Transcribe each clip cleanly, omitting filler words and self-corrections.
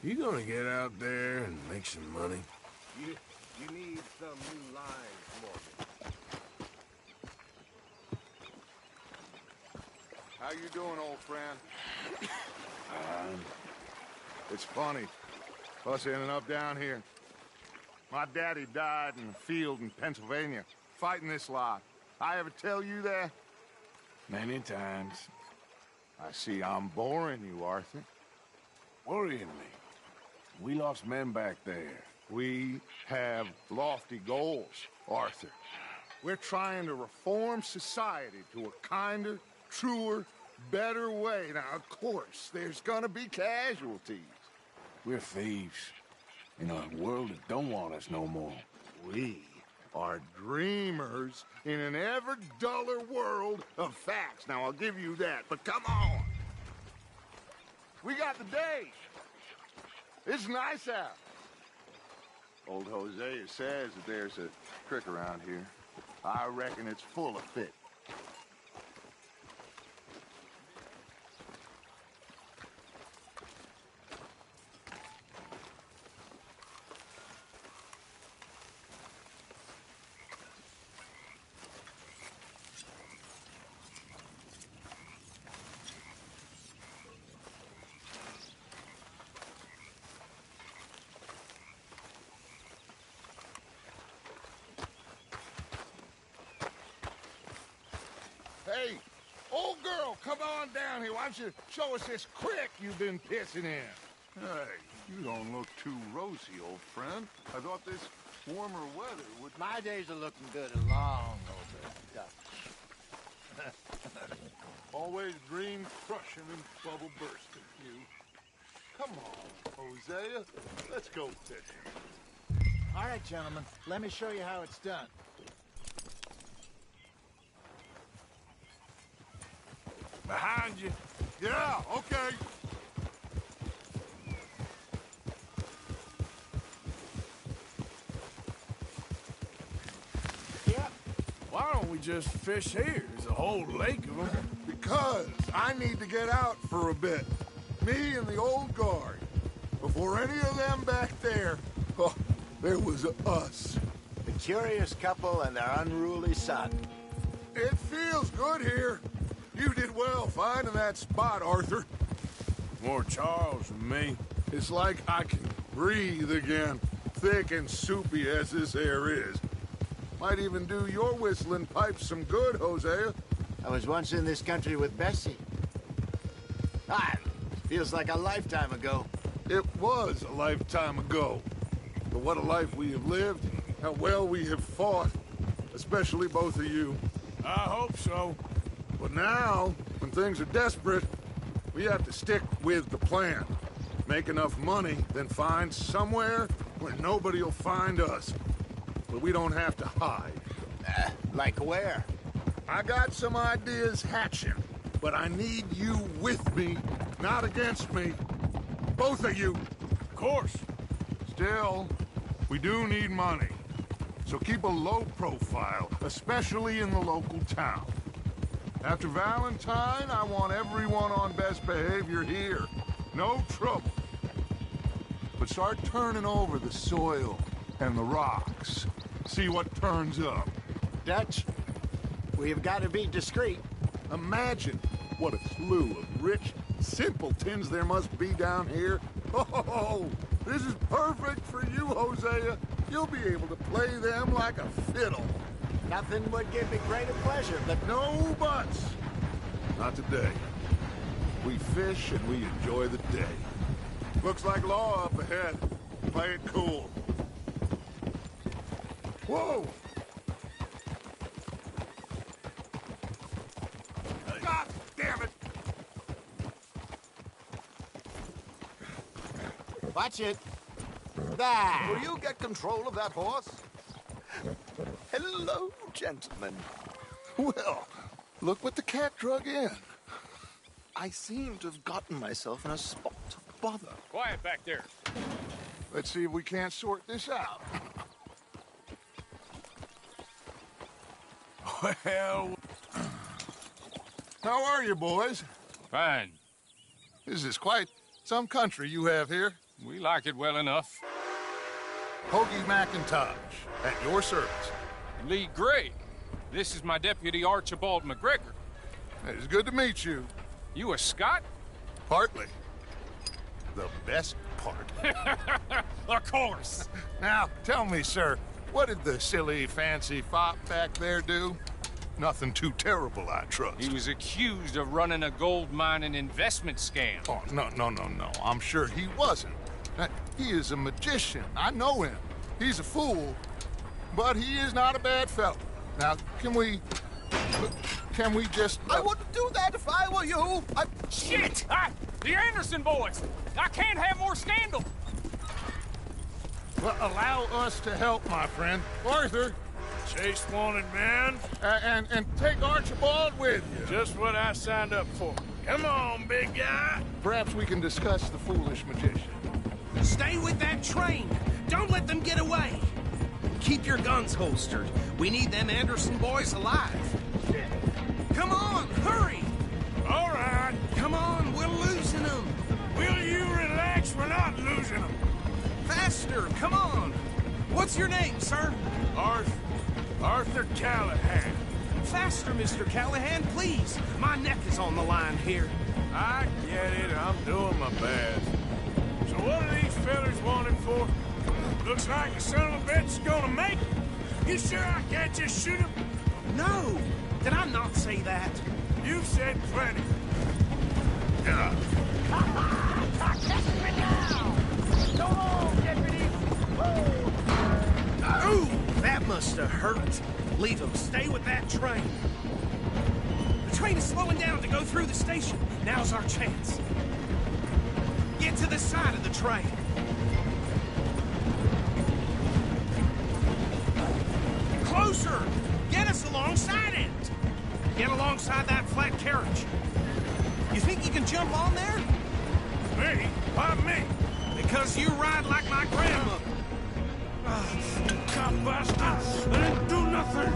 You gonna get out there and make some money? You need some new lines, Morgan. How you doing, old friend? It's funny, us ending up down here. My daddy died in the field in Pennsylvania, fighting this lot. I ever tell you that? Many times. I see I'm boring you, Arthur. Worrying me. We lost men back there. We have lofty goals, Arthur. We're trying to reform society to a kinder, truer, better way. Now, of course, there's gonna be casualties. We're thieves. In a world that don't want us no more. We are dreamers in an ever duller world of facts. Now, I'll give you that, but come on. We got the day. It's nice out. Old Hosea says that there's a trick around here. I reckon it's full of fit. Hey, old girl, come on down here. Why don't you show us this creek you've been pissing in? Hey, you don't look too rosy, old friend. I thought this warmer weather would... My days are looking good and long over. Always dream crushing and bubble bursting, you. Come on, Hosea. Let's go fishing. All right, gentlemen. Let me show you how it's done. Behind you. Yeah, okay. Yeah. Why don't we just fish here? There's a whole lake of them. Because I need to get out for a bit. Me and the old guard. Before any of them back there, oh, there was us. The curious couple and their unruly son. It feels good here. You did well finding that spot, Arthur. More Charles than me. It's like I can breathe again, thick and soupy as this air is. Might even do your whistling pipes some good, Hosea. I was once in this country with Bessie. Feels like a lifetime ago. It was a lifetime ago. But what a life we have lived, how well we have fought, especially both of you. I hope so. But now, when things are desperate, we have to stick with the plan. Make enough money, then find somewhere where nobody will find us. Where we don't have to hide. Like where? I got some ideas hatching, but I need you with me, not against me. Both of you. Of course. Still, we do need money. So keep a low profile, especially in the local town. After Valentine, I want everyone on best behavior here. No trouble. But start turning over the soil and the rocks. See what turns up. Dutch, we've got to be discreet. Imagine what a slew of rich simpletons there must be down here. Oh, this is perfect for you, Hosea. You'll be able to play them like a fiddle. Nothing would give me greater pleasure, but No buts. Not today. We fish and we enjoy the day. Looks like law up ahead. Play it cool. Whoa! God damn it! watch it. There. Will you get control of that horse? Hello, gentlemen. Well, look what the cat drug in. I seem to have gotten myself in a spot of bother. Quiet back there. Let's see if we can't sort this out. Well, How are you, boys? Fine. This is quite some country you have here. We like it well enough. Hoagie McIntosh, at your service. Lee Gray. This is my deputy Archibald McGregor. It's good to meet you. You a Scot? Partly. The best part. Of course. Now, tell me, sir, what did the silly, fancy fop back there do? Nothing too terrible, I trust. He was accused of running a gold mining investment scam. Oh, no. I'm sure he wasn't. He is a magician. I know him. He's a fool, but he is not a bad fellow. Now, can we just... I wouldn't do that if I were you. Shit! The Anderson boys! I can't have more scandal! Well, allow us to help, my friend. Arthur! Chase wanted man. And take Archibald with you. Just what I signed up for. Come on, big guy. Perhaps we can discuss the foolish magician. Stay with that train. Don't let them get away. Keep your guns holstered. We need them Anderson boys alive. Come on, hurry! All right. Come on, we're losing them. Will you relax? We're not losing them. Faster, come on. What's your name, sir? Arthur Callahan. Faster, Mr. Callahan, please. My neck is on the line here. I get it. I'm doing my best. So what are these fellas wanted for? Looks like the son of a bitch is gonna make it. You sure I can't just shoot him? No! Did I not say that? You said plenty. Yeah. Ooh, that must have hurt. Leave him. Stay with that train. The train is slowing down to go through the station. Now's our chance. Get to the side of the train. Closer! Get us alongside it! Get alongside that flat carriage. You think you can jump on there? Me? Why me? Because you ride like my grandmother. God bastard! I didn't do nothing!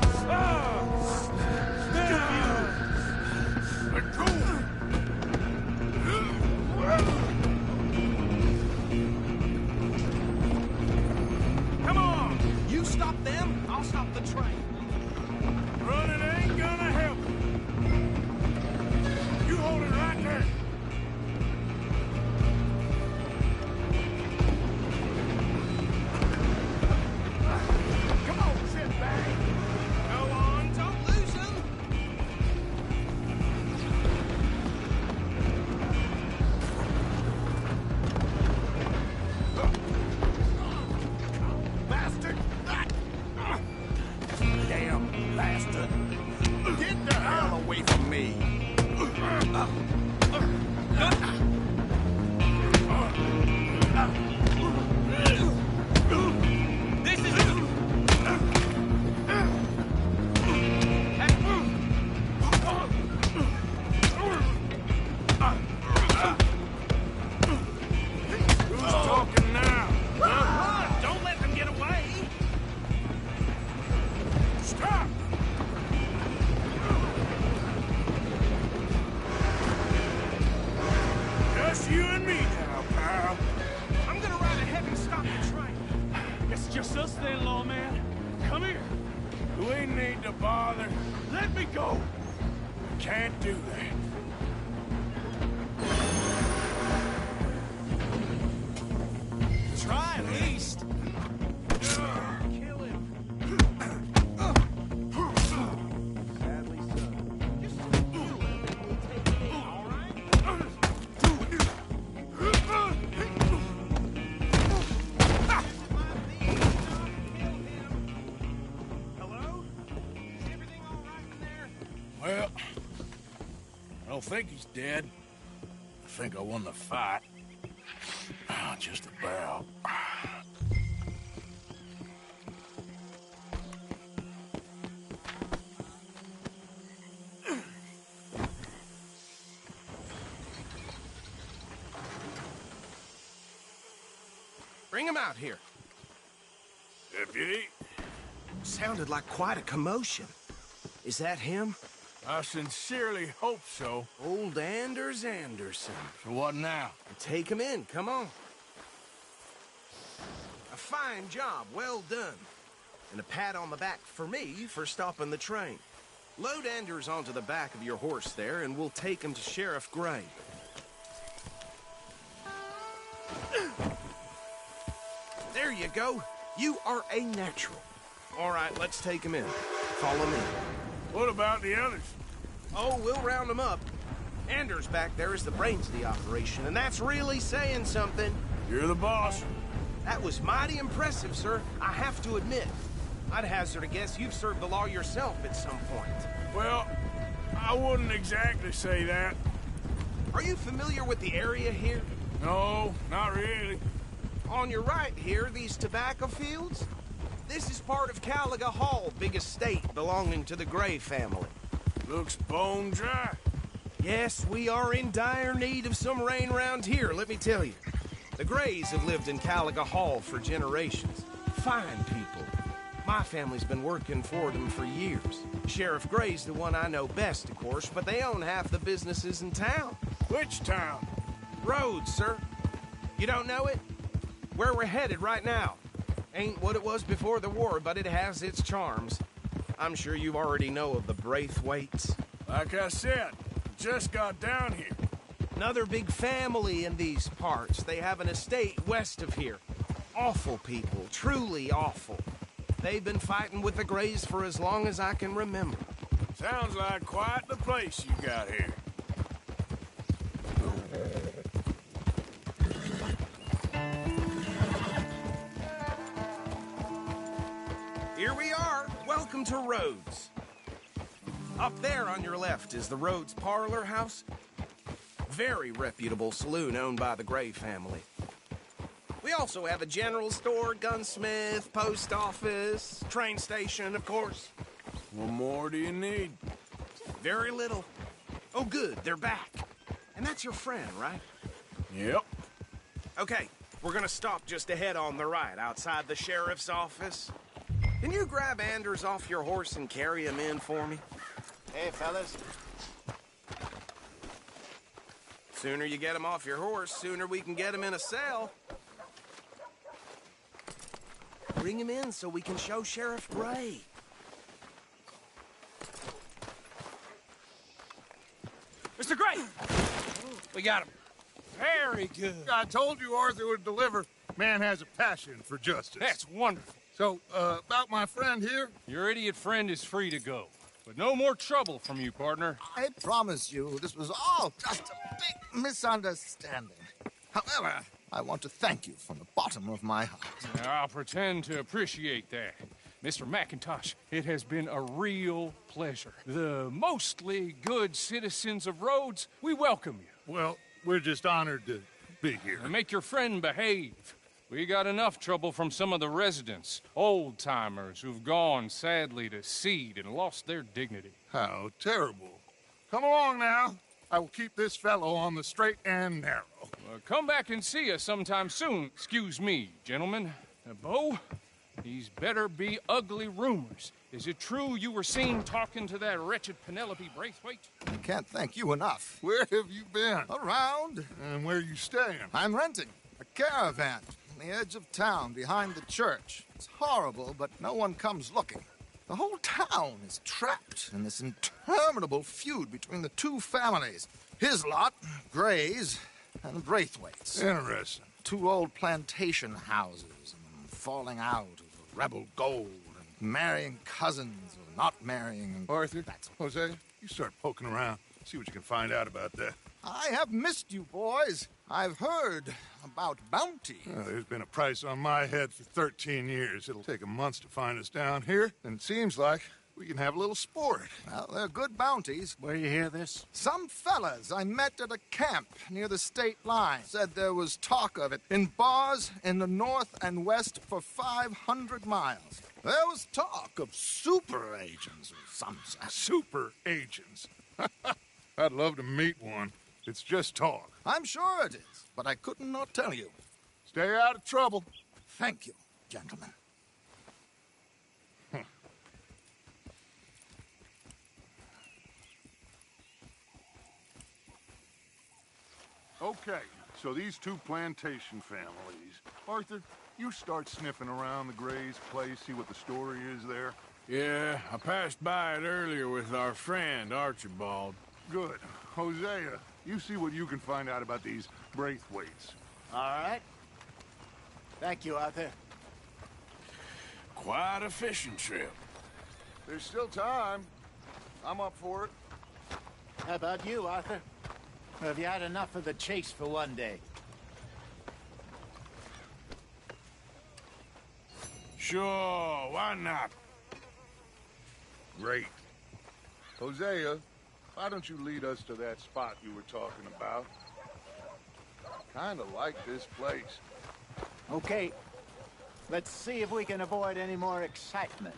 Let go! Come on! You stop them, I'll stop the train. Running ain't gonna help. You hold it right there. Come on, sit back. Go on, don't lose them. Bastard! Damn bastard! Get the hell away from me! This is it. Who's talking now? Run! Don't let them get away. Stop! Just you and me now, pal. I'm gonna ride ahead and stop the train. It's just us then, lawman. Come here. We need to bother. Let me go. Can't do that. Try at least. Kill him. Sadly so. Just do it. We'll take it, all right? Hello? Is everything all right in there? Well, I don't think he's dead. I think I won the fight. Just about. Bring him out here. Deputy, Sounded like quite a commotion. Is that him? I sincerely hope so. Old Anders Anderson. So what now? Take him in, come on. fine job, well done. And a pat on the back for me for stopping the train. Load Anders onto the back of your horse there, and we'll take him to Sheriff Gray. There you go. You are a natural. All right, let's take him in. Follow me. What about the others? Oh, we'll round them up. Anders back there is the brains of the operation, and that's really saying something. You're the boss. That was mighty impressive, sir. I have to admit. I'd hazard a guess you've served the law yourself at some point. Well, I wouldn't exactly say that. Are you familiar with the area here? No, not really. On your right here, these tobacco fields? This is part of Caliga Hall, big estate belonging to the Gray family. Looks bone dry. Yes, we are in dire need of some rain around here, let me tell you. The Grays have lived in Caliga Hall for generations. Fine people. My family's been working for them for years. Sheriff Gray's the one I know best, of course, but they own half the businesses in town. Which town? Rhodes, sir. You don't know it? Where we're headed right now. Ain't what it was before the war, but it has its charms. I'm sure you already know of the Braithwaites. Like I said, just got down here. Another big family in these parts. They have an estate west of here. Awful people, truly awful. They've been fighting with the Grays for as long as I can remember. Sounds like quite the place you got here. Here we are. Welcome to Rhodes. Up there on your left is the Rhodes Parlor House. Very reputable saloon owned by the Gray family. We also have a general store, gunsmith, post office, train station, of course. What more do you need? Very little. Oh, good, they're back. And that's your friend, right? Yep. Okay, we're gonna stop just ahead on the right, outside the sheriff's office. Can you grab Anders off your horse and carry him in for me? Hey, fellas. Sooner you get him off your horse, sooner we can get him in a cell. Bring him in so we can show Sheriff Gray. Mr. Gray! We got him. Very good. I told you Arthur would deliver. Man has a passion for justice. That's wonderful. So, about my friend here? Your idiot friend is free to go. But no more trouble from you, partner. I promise you, this was all just a big misunderstanding. However, I want to thank you from the bottom of my heart. I'll pretend to appreciate that. Mr. McIntosh, it has been a real pleasure. The mostly good citizens of Rhodes, we welcome you. Well, we're just honored to be here. And make your friend behave. We got enough trouble from some of the residents, old-timers who've gone, sadly, to seed and lost their dignity. How terrible. Come along now. I will keep this fellow on the straight and narrow. Come back and see us sometime soon. Excuse me, gentlemen. Bo, these better be ugly rumors. Is it true you were seen talking to that wretched Penelope Braithwaite? I can't thank you enough. Where have you been? Around. And where are you staying? I'm renting a caravan on the edge of town behind the church. It's horrible, but no one comes looking. The whole town is trapped in this interminable feud between the two families. His lot, Gray's, and the Braithwaites. Interesting. Two old plantation houses, and falling out of rebel gold, and marrying cousins or not marrying. And Arthur, that's Jose, you start poking around. See what you can find out about that. I have missed you, boys. I've heard about bounty. There's been a price on my head for 13 years. It'll take 'em months to find us down here, and it seems like we can have a little sport. Well, they're good bounties. Where you hear this? Some fellas I met at a camp near the state line said there was talk of it in bars in the north and west for 500 miles. There was talk of super agents or some such. Super agents. I'd love to meet one. It's just talk. I'm sure it is, but I couldn't not tell you. Stay out of trouble. Thank you, gentlemen. Okay, so these two plantation families. Arthur, you start sniffing around the Gray's place, see what the story is there? Yeah, I passed by it earlier with our friend, Archibald. Good. Hosea, you see what you can find out about these Braithwaites. All right. Thank you, Arthur. Quite a fishing trip. There's still time. I'm up for it. How about you, Arthur? Or have you had enough of the chase for one day? Sure, why not? Great. Hosea, why don't you lead us to that spot you were talking about? Kinda like this place. Okay. Let's see if we can avoid any more excitement.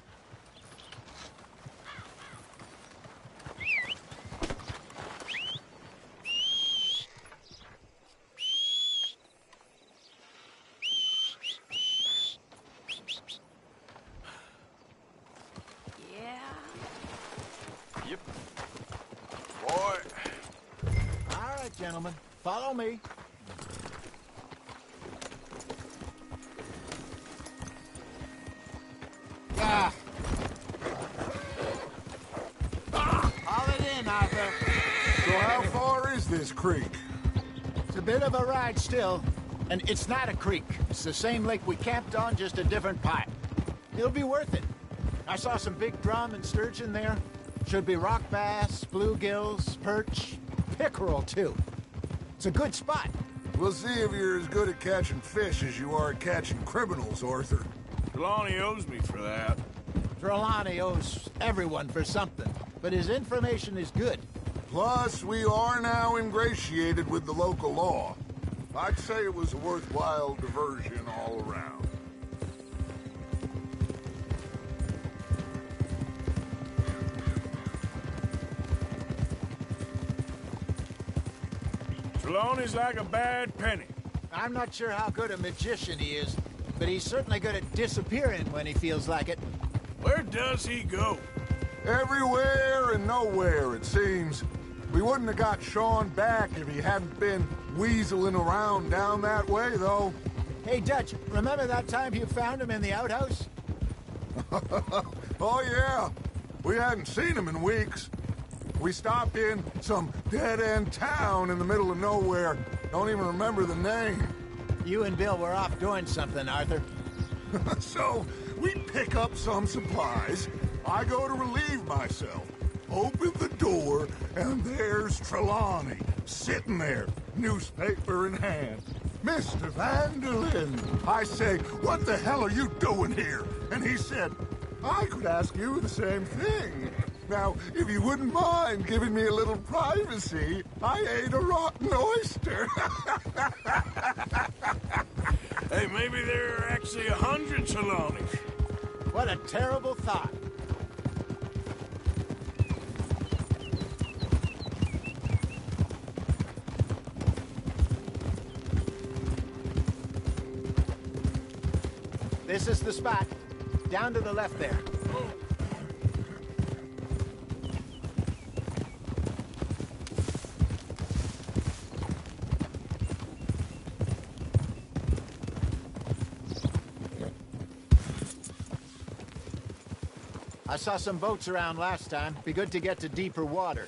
Yep. Boy. All right, gentlemen. Follow me. Ah. Haul it in, Arthur. So how far is this creek? It's a bit of a ride still. And it's not a creek. It's the same lake we camped on, just a different part. It'll be worth it. I saw some big drum and sturgeon there. Should be rock bass, bluegills, perch, pickerel, too. It's a good spot. We'll see if you're as good at catching fish as you are at catching criminals, Arthur. Trelawney owes me for that. Trelawney owes everyone for something, but his information is good. Plus, we are now ingratiated with the local law. I'd say it was a worthwhile diversion all around. Trelawney's like a bad penny. I'm not sure how good a magician he is, but he's certainly good at disappearing when he feels like it. Where does he go? Everywhere and nowhere, it seems. We wouldn't have got Sean back if he hadn't been weaseling around down that way, though. Hey, Dutch, remember that time you found him in the outhouse? Oh, yeah. We hadn't seen him in weeks. We stopped in some dead-end town in the middle of nowhere. Don't even remember the name. You and Bill were off doing something, Arthur. So, we pick up some supplies. I go to relieve myself. Open the door, and there's Trelawney, sitting there, newspaper in hand. Mr. Vanderlyn. I say, what the hell are you doing here? And he said, I could ask you the same thing. Now, if you wouldn't mind giving me a little privacy, I ate a rotten oyster. Hey, maybe there are actually 100 Trelawneys. What a terrible thought. This is the spot. Down to the left there. I saw some boats around last time. Be good to get to deeper water.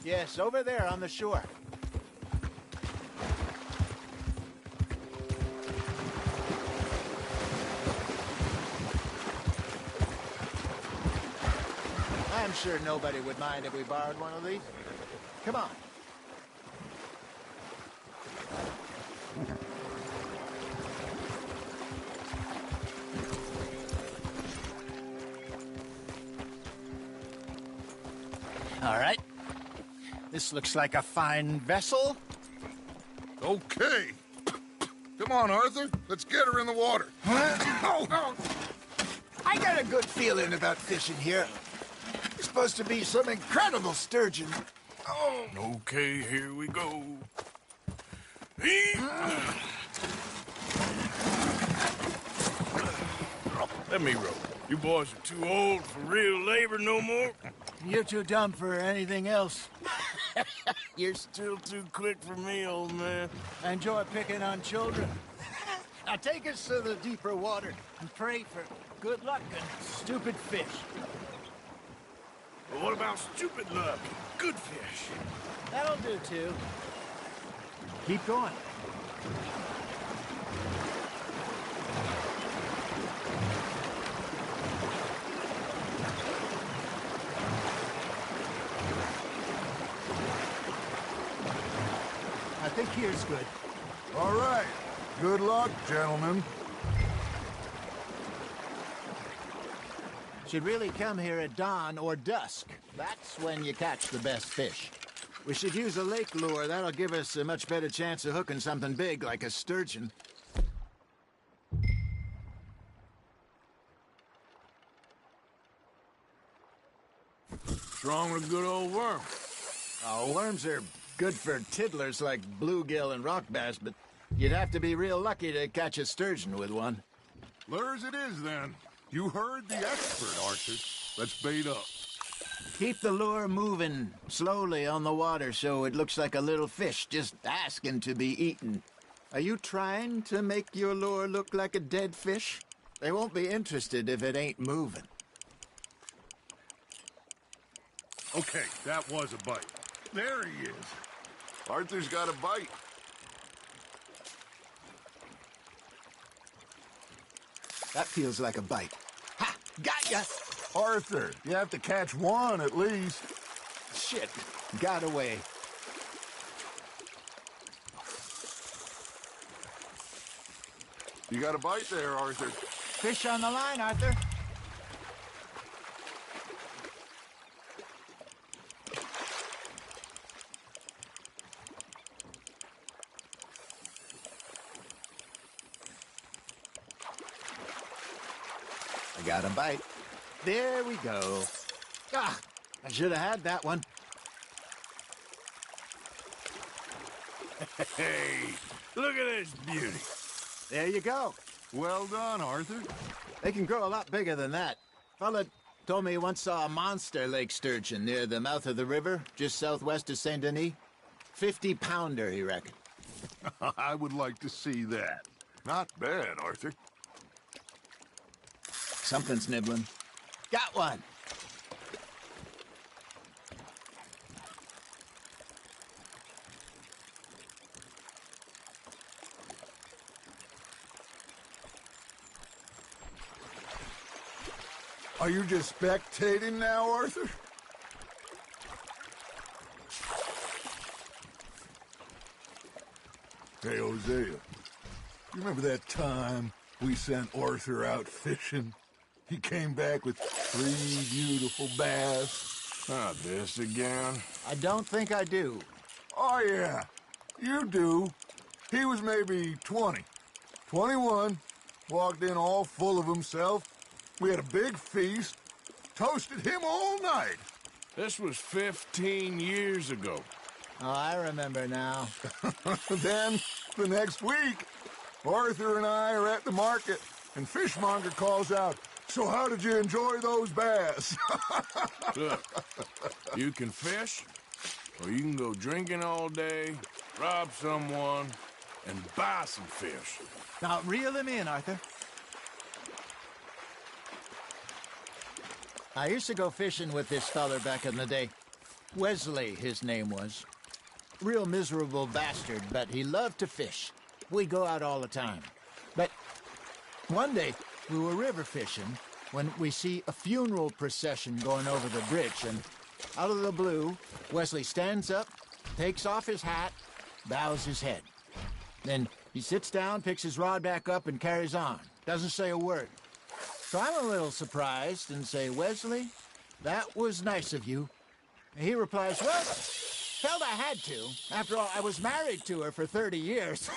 Yes, over there on the shore. I'm sure nobody would mind if we borrowed one of these. Come on. All right. This looks like a fine vessel. Okay. Come on, Arthur. Let's get her in the water. Oh. I got a good feeling about fishing here. It's supposed to be some incredible sturgeon. Oh. Okay, here we go. Let me row. You boys are too old for real labor no more. You're too dumb for anything else. You're still too quick for me, old man. I enjoy picking on children. Now take us to the deeper water and pray for good luck and stupid fish. But what about stupid luck? Good fish. That'll do, too. Keep going. I think here's good. All right. Good luck, gentlemen. Should really come here at dawn or dusk. That's when you catch the best fish. We should use a lake lure. That'll give us a much better chance of hooking something big like a sturgeon. Strong with a good old worm. Oh, worms are good for tiddlers like bluegill and rock bass, but you'd have to be real lucky to catch a sturgeon with one. Lures it is, then. You heard the expert, Arthur. Let's bait up. Keep the lure moving slowly on the water so it looks like a little fish just asking to be eaten. Are you trying to make your lure look like a dead fish? They won't be interested if it ain't moving. Okay, that was a bite. There he is. Arthur's got a bite. That feels like a bite. Ha! Got ya! Arthur, you have to catch one at least. Shit. Got away. You got a bite there, Arthur. Fish on the line, Arthur. I got a bite. There we go. Ah, I should have had that one. Hey, look at this beauty. There you go. Well done, Arthur. They can grow a lot bigger than that. Fella told me he once saw a monster lake sturgeon near the mouth of the river, just southwest of Saint Denis. 50-pounder, he reckoned. I would like to see that. Not bad, Arthur. Something's nibbling. Got one. Are you just spectating now, Arthur? Hey, Hosea. You remember that time we sent Arthur out fishing? He came back with 3 beautiful bass. Not this again. I don't think I do. Oh, yeah. You do. He was maybe 20. 21. Walked in all full of himself. We had a big feast. Toasted him all night. This was 15 years ago. Oh, I remember now. Then, the next week, Arthur and I are at the market, and Fishmonger calls out, "So how did you enjoy those bass?" Look, you can fish, or you can go drinking all day, rob someone, and buy some fish. Now, reel him in, Arthur. I used to go fishing with this feller back in the day. Wesley, his name was. Real miserable bastard, but he loved to fish. We'd go out all the time. But one day, we were river fishing when we see a funeral procession going over the bridge, and out of the blue, Wesley stands up, takes off his hat, bows his head. Then he sits down, picks his rod back up, and carries on. Doesn't say a word. So I'm a little surprised and say, "Wesley, that was nice of you." And he replies, "Well, felt I had to. After all, I was married to her for 30 years.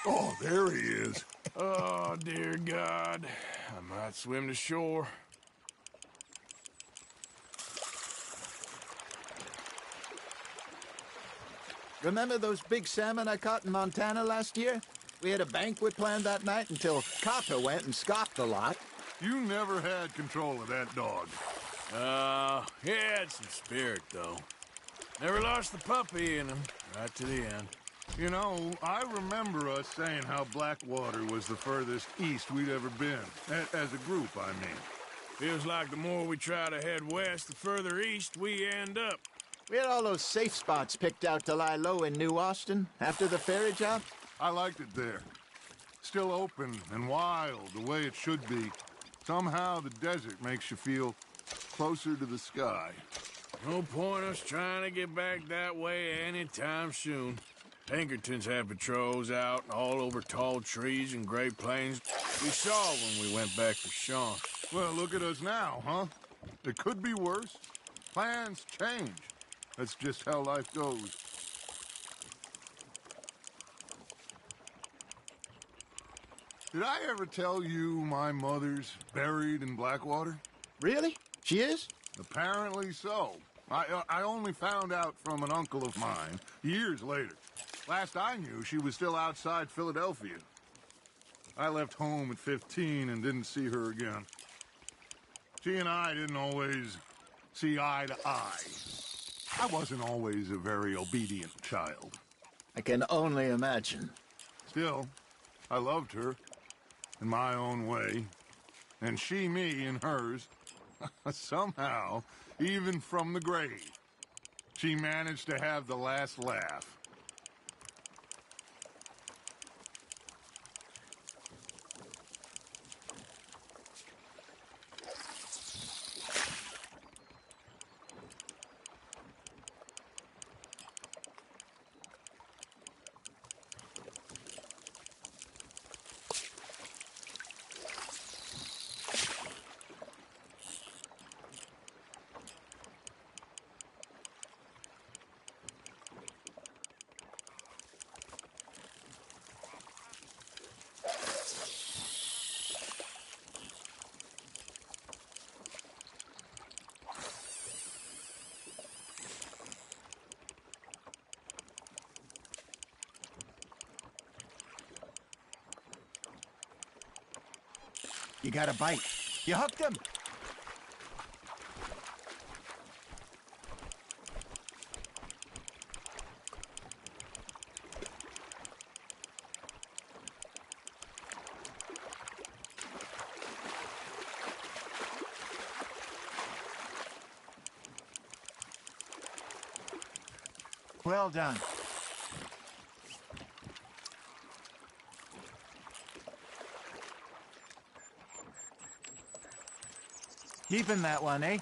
Oh, there he is. Oh, dear God. I might swim to shore. Remember those big salmon I caught in Montana last year? We had a banquet planned that night until Copper went and scoffed the lot. You never had control of that dog. He had some spirit, though. Never lost the puppy in him, right to the end. You know, I remember us saying how Blackwater was the furthest east we'd ever been. As a group, I mean. Feels like the more we try to head west, the further east we end up. We had all those safe spots picked out to lie low in New Austin after the ferry job. I liked it there. Still open and wild, the way it should be. Somehow the desert makes you feel closer to the sky. No point us trying to get back that way anytime soon. Pinkertons had patrols out all over tall trees and Great Plains. We saw when we went back to Sean. Well, look at us now, huh? It could be worse. Plans change. That's just how life goes. Did I ever tell you my mother's buried in Blackwater? Really? She is? Apparently so. I only found out from an uncle of mine years later. Last I knew, she was still outside Philadelphia. I left home at 15 and didn't see her again. She and I didn't always see eye to eye. I wasn't always a very obedient child. I can only imagine. Still, I loved her in my own way, and she me in hers. Somehow, even from the grave, she managed to have the last laugh. You got a bite. You hooked him. Well done. Keeping that one, eh?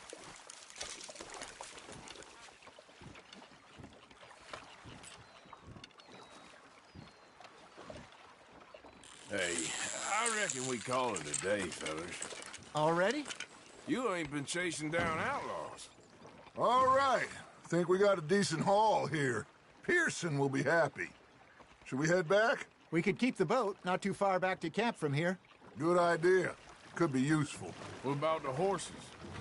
Hey, I reckon we call it a day, fellas. Already? You ain't been chasing down outlaws. All right. Think we got a decent haul here. Pearson will be happy. Should we head back? We could keep the boat not too far back to camp from here. Good idea. Could be useful. What about the horses?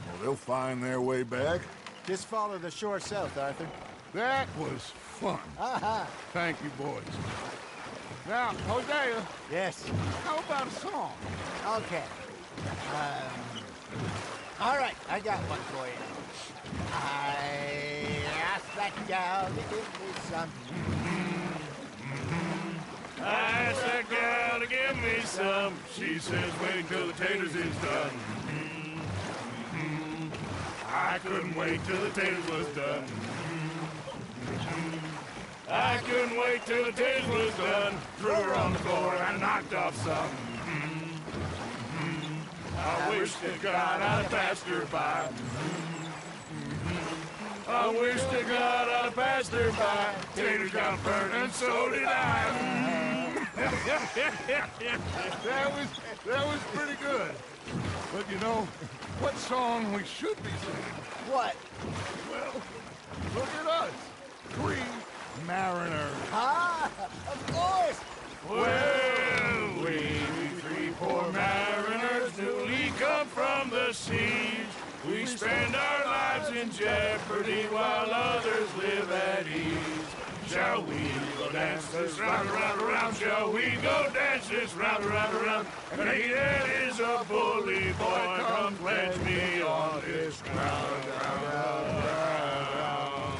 Well, they'll find their way back. Just follow the shore south, Arthur. That was fun. Aha! Thank you, boys. Now, Hosea, Yes. how about a song? Okay. All right, I got one for you. I asked that gal to give me some. I asked that gal to give me some. She says wait till the taters is done. I couldn't wait till the taters was done. I couldn't wait till the taters was done. Threw her on the floor and knocked off some. I wish to God I'd have passed her by. I wish to God I'd have passed her by. Taters got burnt and so did I. That was pretty good. But you know, what song we should be singing? What? Well, look at us. 3 mariners. Ah, of course. Well, we 3 poor mariners newly come from the seas. We spend our lives in jeopardy while others live at ease. Shall we go dance this round, around, around? Shall we go dance this round, around, around? And he that is a bully boy, come pledge me on this ground, ground, ground, ground.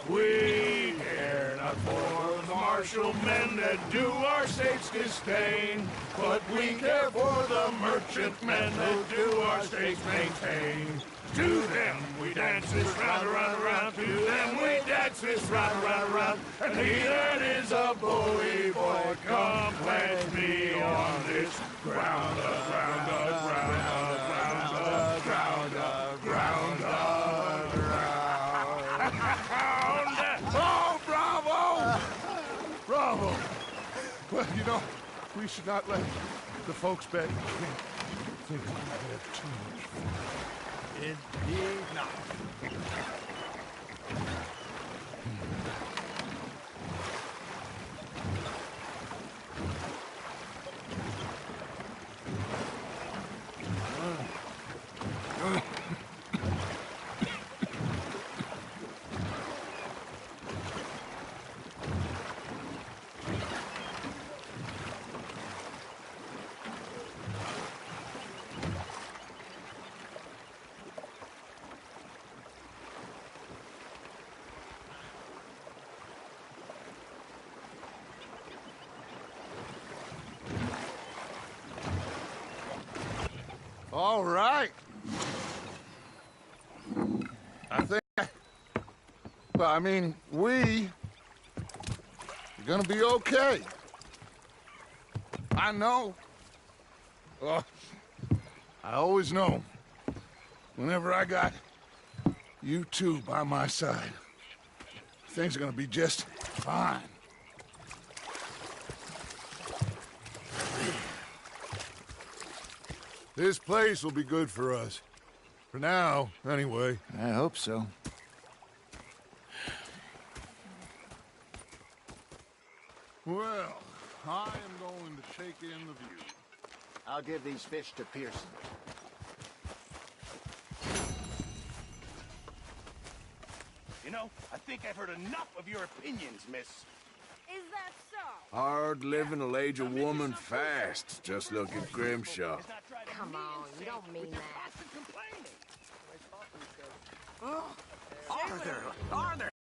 We care not for the martial men that do our states disdain, but we care for the merchant men that do our states maintain. To them we dance this round, around, around. To them we dance this round, around, around. And he that is a bully boy, come pledge me on this ground, ground, ground, ground, ground, ground, ground. Oh, bravo! Bravo! Well, you know, we should not let the folks back think we have too much fun. Indeed not. All right. I think, well, I mean, we're gonna be okay. I know. Well, I always know. Whenever I got you two by my side, things are gonna be just fine. This place will be good for us. For now, anyway. I hope so. Well, I am going to shake in the view. I'll give these fish to Pearson. You know, I think I've heard enough of your opinions, miss. Is that so? Hard living will age a woman fast. Just look at Grimshaw. Come on, you don't mean that. Arthur!